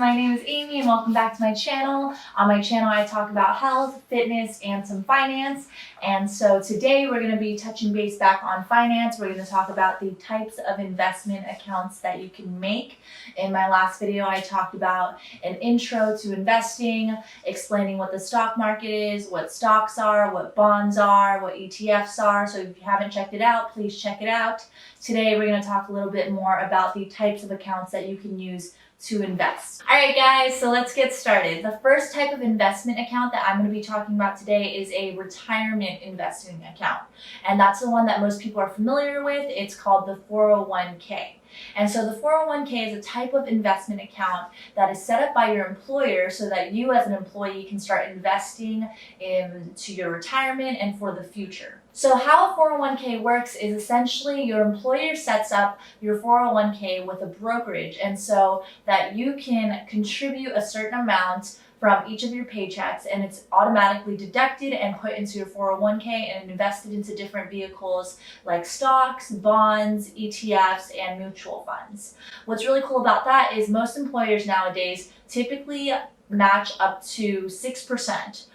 my name is Amy and welcome back to my channel. On my channel I talk about health, fitness, and some finance. And so today we're going to be touching base back on finance. We're going to talk about the types of investment accounts that you can make. In my last video I talked about an intro to investing, explaining what the stock market is, what stocks are, what bonds are, what ETFs are. So if you haven't checked it out, please check it out. Today we're going to talk a little bit more about the types of accounts that you can use to invest. Alright guys, so let's get started. The first type of investment account that I'm going to be talking about today is a retirement investing account. And that's the one that most people are familiar with. It's called the 401k. And so the 401k is a type of investment account that is set up by your employer so that you as an employee can start investing into your retirement and for the future. So how a 401k works is essentially your employer sets up your 401k with a brokerage, and so that you can contribute a certain amount from each of your paychecks, and it's automatically deducted and put into your 401k and invested into different vehicles like stocks, bonds, ETFs, and mutual funds. What's really cool about that is most employers nowadays typically match up to 6%,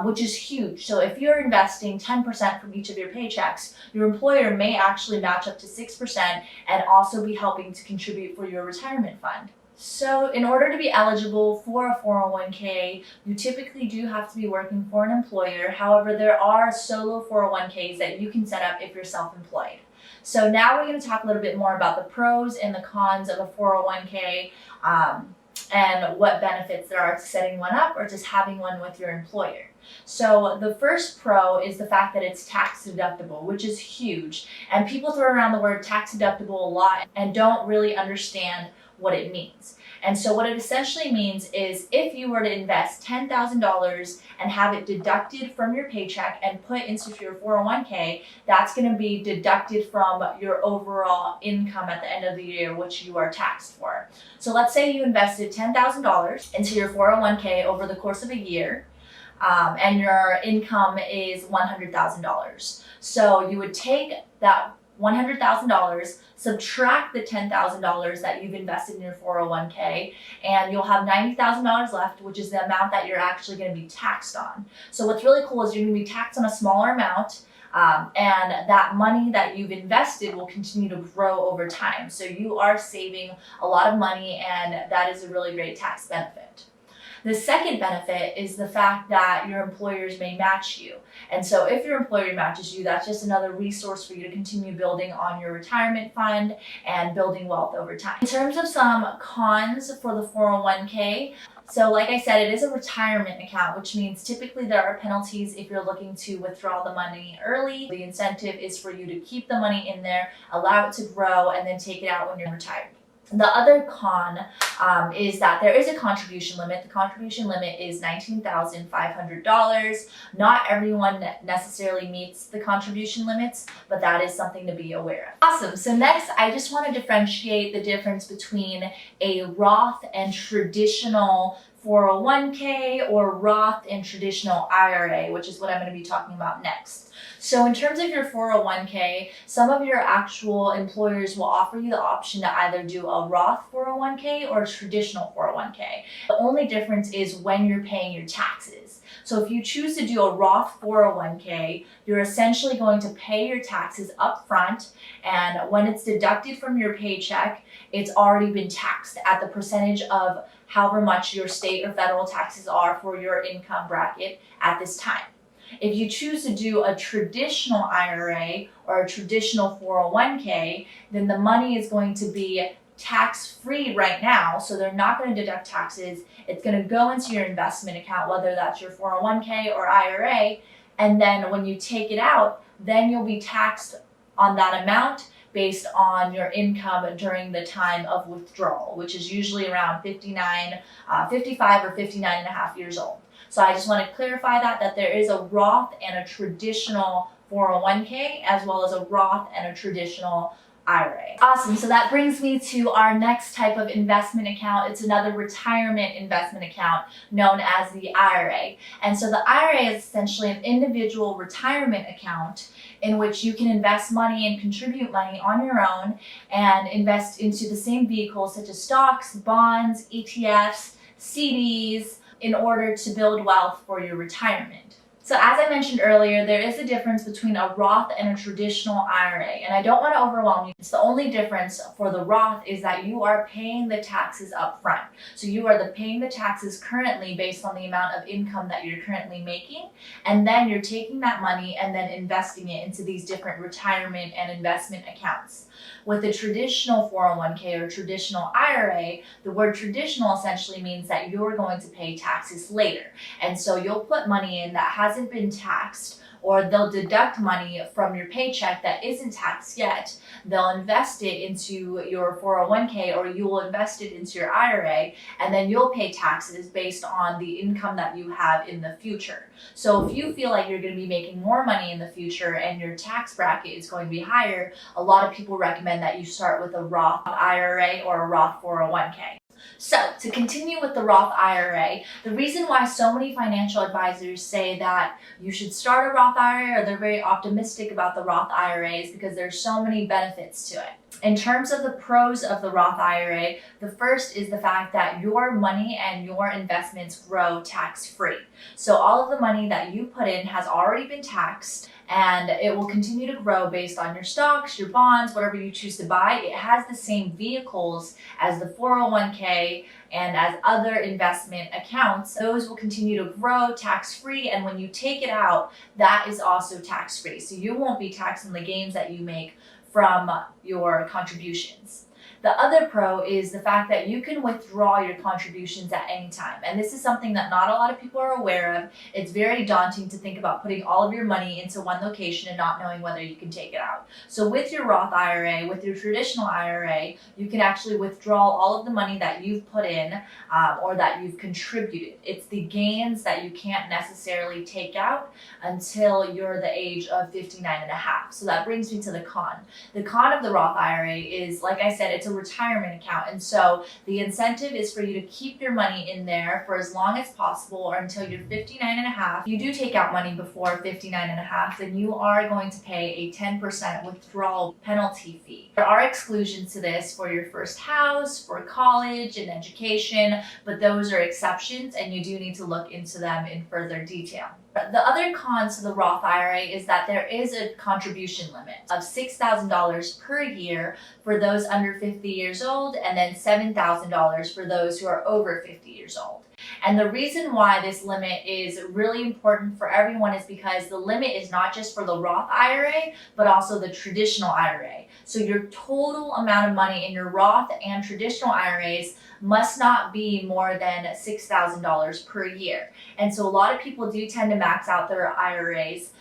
which is huge. So if you're investing 10% from each of your paychecks, your employer may actually match up to 6% and also be helping to contribute for your retirement fund. So in order to be eligible for a 401k, you typically do have to be working for an employer. However, there are solo 401ks that you can set up if you're self-employed. So now we're going to talk a little bit more about the pros and the cons of a 401k, and what benefits there are to setting one up or just having one with your employer. So the first pro is the fact that it's tax deductible, which is huge. And people throw around the word tax deductible a lot and don't really understand what it means. And so what it essentially means is if you were to invest $10,000 and have it deducted from your paycheck and put into your 401k, that's going to be deducted from your overall income at the end of the year, which you are taxed for. So let's say you invested $10,000 into your 401k over the course of a year, and your income is $100,000. So you would take that $100,000, subtract the $10,000 that you've invested in your 401k, and you'll have $90,000 left, which is the amount that you're actually going to be taxed on. So what's really cool is you're going to be taxed on a smaller amount, and that money that you've invested will continue to grow over time. So you are saving a lot of money, and that is a really great tax benefit. The second benefit is the fact that your employers may match you. And so if your employer matches you, that's just another resource for you to continue building on your retirement fund and building wealth over time. In terms of some cons for the 401k, so like I said, it is a retirement account, which means typically there are penalties if you're looking to withdraw the money early. The incentive is for you to keep the money in there, allow it to grow, and then take it out when you're retired. The other con is that there is a contribution limit. The contribution limit is $19,500. Not everyone necessarily meets the contribution limits, but that is something to be aware of. Awesome. So next, I just want to differentiate the difference between a Roth and traditional 401k or Roth and traditional IRA, which is what I'm going to be talking about next. So in terms of your 401k, some of your actual employers will offer you the option to either do a Roth 401k or a traditional 401k. The only difference is when you're paying your taxes. So if you choose to do a Roth 401k, you're essentially going to pay your taxes up front, and when it's deducted from your paycheck, it's already been taxed at the percentage of however much your state or federal taxes are for your income bracket at this time. If you choose to do a traditional IRA or a traditional 401k, then the money is going to be tax-free right now, so they're not going to deduct taxes. It's going to go into your investment account, whether that's your 401k or IRA, and then when you take it out, then you'll be taxed on that amount based on your income during the time of withdrawal, which is usually around 55 or 59 and a half years old. So I just want to clarify that there is a Roth and a traditional 401k, as well as a Roth and a traditional IRA. Awesome, so that brings me to our next type of investment account. It's another retirement investment account known as the IRA. And so the IRA is essentially an individual retirement account in which you can invest money and contribute money on your own and invest into the same vehicles such as stocks, bonds, ETFs, CDs in order to build wealth for your retirement. So as I mentioned earlier, there is a difference between a Roth and a traditional IRA, and I don't want to overwhelm you. It's the only difference for the Roth is that you are paying the taxes up front. So you are paying the taxes currently based on the amount of income that you're currently making, and then you're taking that money and then investing it into these different retirement and investment accounts. With a traditional 401k or traditional IRA, the word traditional essentially means that you're going to pay taxes later. And so you'll put money in that hasn't been taxed, or they'll deduct money from your paycheck that isn't taxed yet. They'll invest it into your 401k, or you will invest it into your IRA, and then you'll pay taxes based on the income that you have in the future. So if you feel like you're going to be making more money in the future and your tax bracket is going to be higher, a lot of people recommend that you start with a Roth IRA or a Roth 401k. So to continue with the Roth IRA, the reason why so many financial advisors say that you should start a Roth IRA, or they're very optimistic about the Roth IRA, is because there's so many benefits to it. In terms of the pros of the Roth IRA, the first is the fact that your money and your investments grow tax-free. So all of the money that you put in has already been taxed, and it will continue to grow based on your stocks, your bonds, whatever you choose to buy. It has the same vehicles as the 401k and as other investment accounts. Those will continue to grow tax-free, and when you take it out, that is also tax-free. So you won't be taxed on the gains that you make from your contributions. The other pro is the fact that you can withdraw your contributions at any time. And this is something that not a lot of people are aware of. It's very daunting to think about putting all of your money into one location and not knowing whether you can take it out. So with your Roth IRA, with your traditional IRA, you can actually withdraw all of the money that you've put in or that you've contributed. It's the gains that you can't necessarily take out until you're the age of 59 and a half. So that brings me to the con. The con of the Roth IRA is, like I said, it's a retirement account, and so the incentive is for you to keep your money in there for as long as possible, or until you're 59 and a half. If you do take out money before 59 and a half, then you are going to pay a 10% withdrawal penalty fee. There are exclusions to this for your first house, for college and education, but those are exceptions, and you do need to look into them in further detail. The other cons to the Roth IRA is that there is a contribution limit of $6,000 per year for those under 50 years old, and then $7,000 for those who are over 50 years old. And the reason why this limit is really important for everyone is because the limit is not just for the Roth IRA, but also the traditional IRA. So your total amount of money in your Roth and traditional IRAs must not be more than $6,000 per year. And so a lot of people do tend to max out their IRAs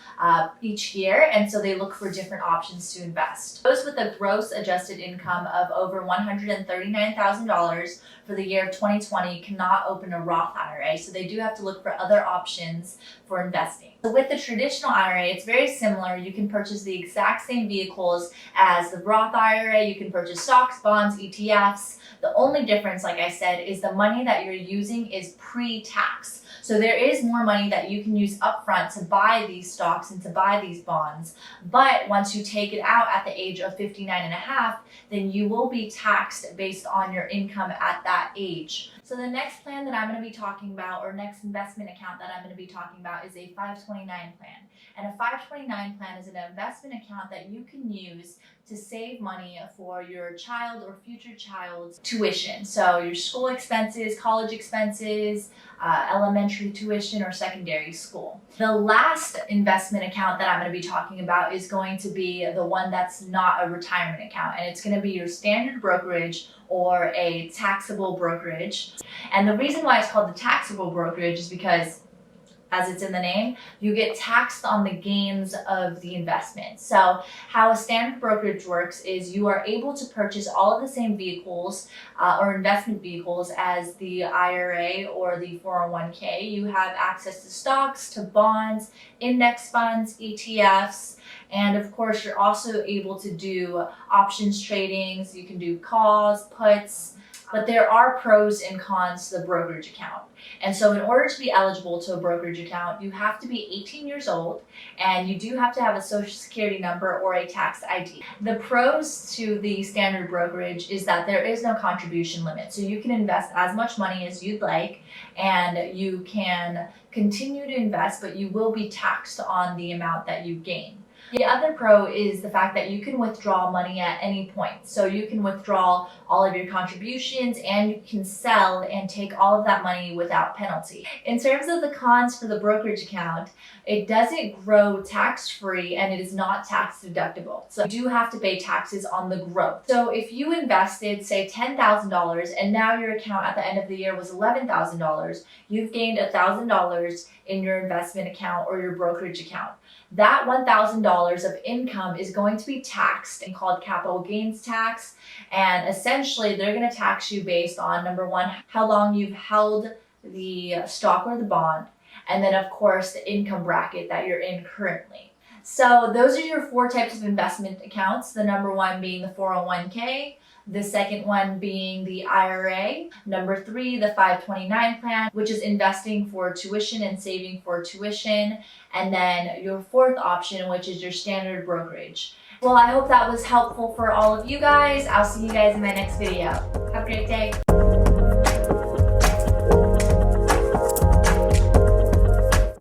each year, and so they look for different options to invest. Those with a gross adjusted income of over $139,000 for the year of 2020 cannot open a Roth IRA, so they do have to look for other options for investing. So with the traditional IRA, it's very similar. You can purchase the exact same vehicles as the Roth IRA. You can purchase stocks, bonds, ETFs. The only difference, like I said, is the money that you're using is pre-tax. So there is more money that you can use upfront to buy these stocks and to buy these bonds. But once you take it out at the age of 59 and a half, then you will be taxed based on your income at that age. So the next plan that I'm going to be talking about, or next investment account that I'm going to be talking about, is a 529 plan. And a 529 plan is an investment account that you can use to save money for your child or future child's tuition. So your school expenses, college expenses, elementary tuition, or secondary school. The last investment account that I'm going to be talking about is going to be the one that's not a retirement account, and it's going to be your standard brokerage or a taxable brokerage. And the reason why it's called the taxable brokerage is because, as it's in the name, you get taxed on the gains of the investment. So how a standard brokerage works is you are able to purchase all of the same vehicles or investment vehicles as the IRA or the 401k. You have access to stocks, to bonds, index funds, ETFs, And of course, you're also able to do options tradings. You can do calls, puts, but there are pros and cons to the brokerage account. And so in order to be eligible to a brokerage account, you have to be 18 years old and you do have to have a social security number or a tax ID. The pros to the standard brokerage is that there is no contribution limit. So you can invest as much money as you'd like and you can continue to invest, but you will be taxed on the amount that you gain. The other pro is the fact that you can withdraw money at any point. So you can withdraw all of your contributions and you can sell and take all of that money without penalty. In terms of the cons for the brokerage account, it doesn't grow tax-free and it is not tax deductible. So you do have to pay taxes on the growth. So if you invested, say, $10,000 and now your account at the end of the year was $11,000, you've gained $1,000 in your investment account or your brokerage account. That $1,000 of income is going to be taxed and called capital gains tax. And essentially, they're going to tax you based on, number one, how long you've held the stock or the bond. And then, of course, the income bracket that you're in currently. So those are your 4 types of investment accounts. The number one being the 401k. The second one being the IRA. Number 3, the 529 plan, which is investing for tuition and saving for tuition. And then your 4th option, which is your standard brokerage. Well, I hope that was helpful for all of you guys. I'll see you guys in my next video. Have a great day.